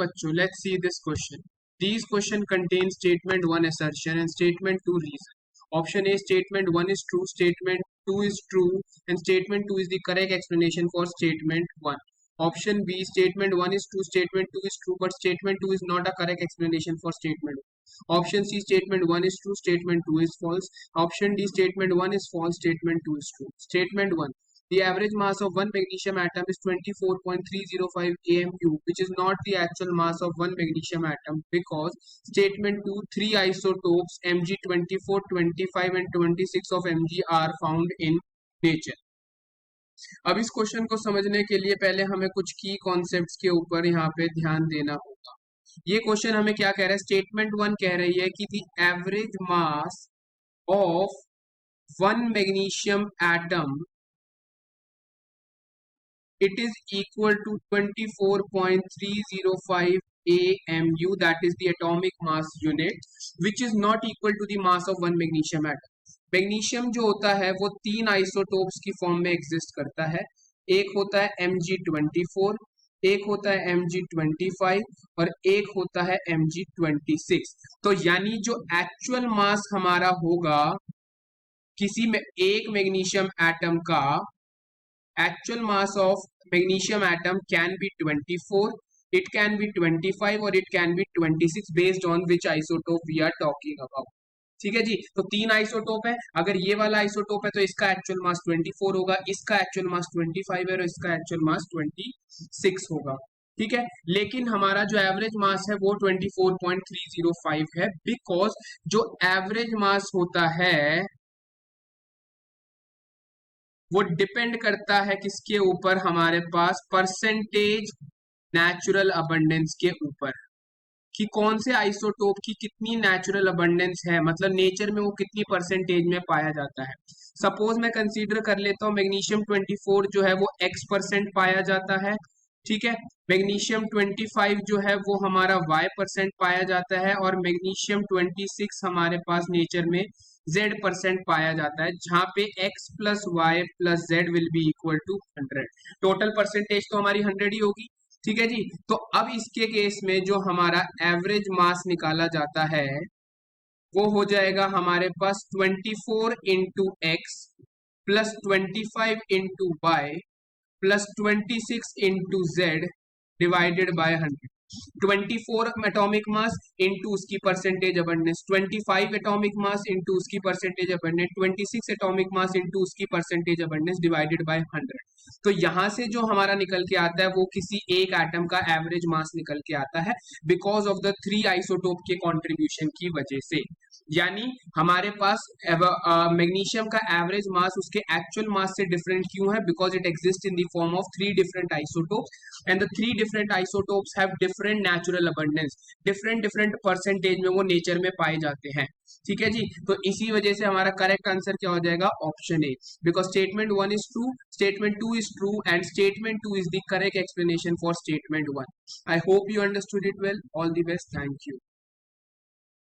बच्चों, let's see this question. These question contain statement 1 assertion and statement 2 reason. Option A, statement 1 is true, statement 2 is true, and statement 2 is the correct explanation for statement 1. Option B, statement 1 is true, statement 2 is true, but statement 2 is not a correct explanation for statement 1. Option C, statement 1 is true, statement 2 is false. Option D, statement 1 is false, statement 2 is true. Statement 1. The average mass of one magnesium atom is 24.305 AMU, which is not the actual mass of one magnesium atom, because statement 2, three isotopes Mg24, 25 and 26 of Mg are found in nature. अब इस question को समझने के लिए पहले हमें कुछ की कॉन्सेप्ट्स के ऊपर यहाँ पे ध्यान देना होगा. ये क्वेश्चन हमें क्या कह रहा है? स्टेटमेंट 1 कह रही है कि the average mass of one magnesium atom it is equal to 24.305 AMU, that is the atomic mass unit, which is not equal to the mass of one magnesium atom. Magnesium जो होता है वो तीन isotopes की form में exist करता है. एक होता है Mg24, एक होता है Mg25 और एक होता है Mg26. तो यानी जो एक्चुअल मास हमारा होगा किसी में एक मैग्नीशियम एटम का, actual mass of magnesium atom can be 24, it can be 25 or it can be 26 based on which isotope we are talking about. ठीक है जी. तो तीन आइसोटोप है. अगर ये वाला आइसोटोप है तो इसका एक्चुअल मास 24 होगा, इसका एक्चुअल मास 25 है और इसका एक्चुअल मास 26 होगा. ठीक है. लेकिन हमारा जो एवरेज मास है वो 24.305 है, बिकॉज जो एवरेज मास होता है वो डिपेंड करता है किसके ऊपर? हमारे पास परसेंटेज नेचुरल अबंडेंस के ऊपर, कि कौन से आइसोटोप की कितनी नेचुरल अबंडेंस है, मतलब नेचर में वो कितनी परसेंटेज में पाया जाता है. सपोज मैं कंसीडर कर लेता हूँ मैग्नीशियम 24 जो है वो x% पाया जाता है. ठीक है. मैग्नीशियम 25 जो है वो हमारा y% पाया जाता है और मैग्नीशियम 26 हमारे पास नेचर में z% पाया जाता है, जहां पे x plus Y plus Z will be equal to 100. Total percentage तो हमारी 100 ही होगी. ठीक है जी. तो अब इसके केस में जो हमारा एवरेज मास निकाला जाता है वो हो जाएगा हमारे पास 24 into X plus 25 into Y plus 26 into Z divided by 100. 24 atomic mass into उसकी percentage abundance, 25 atomic mass into उसकी percentage abundance, 26 atomic mass into उसकी परसेंटेज अबंडेंस डिवाइडेड बाय 100. तो यहां से जो हमारा निकल के आता है वो किसी एक एटम का एवरेज मास निकल के आता है, because of the three isotope के कंट्रीब्यूशन की वजह से. यानी हमारे पास मैग्नीशियम का एवरेज मास उसके एक्चुअल मास से डिफरेंट क्यों है? Because it exist in the form of three different isotopes and the three different isotopes have different natural abundance, different percentage में वो नेचर में पाए जाते हैं. ठीक है जी. तो इसी वजह से हमारा करेक्ट आंसर क्या हो जाएगा? Option A, because statement 1 is true, statement 2 is true and statement 2 is the correct explanation for statement 1. I hope you understood it well. All the best. Thank you.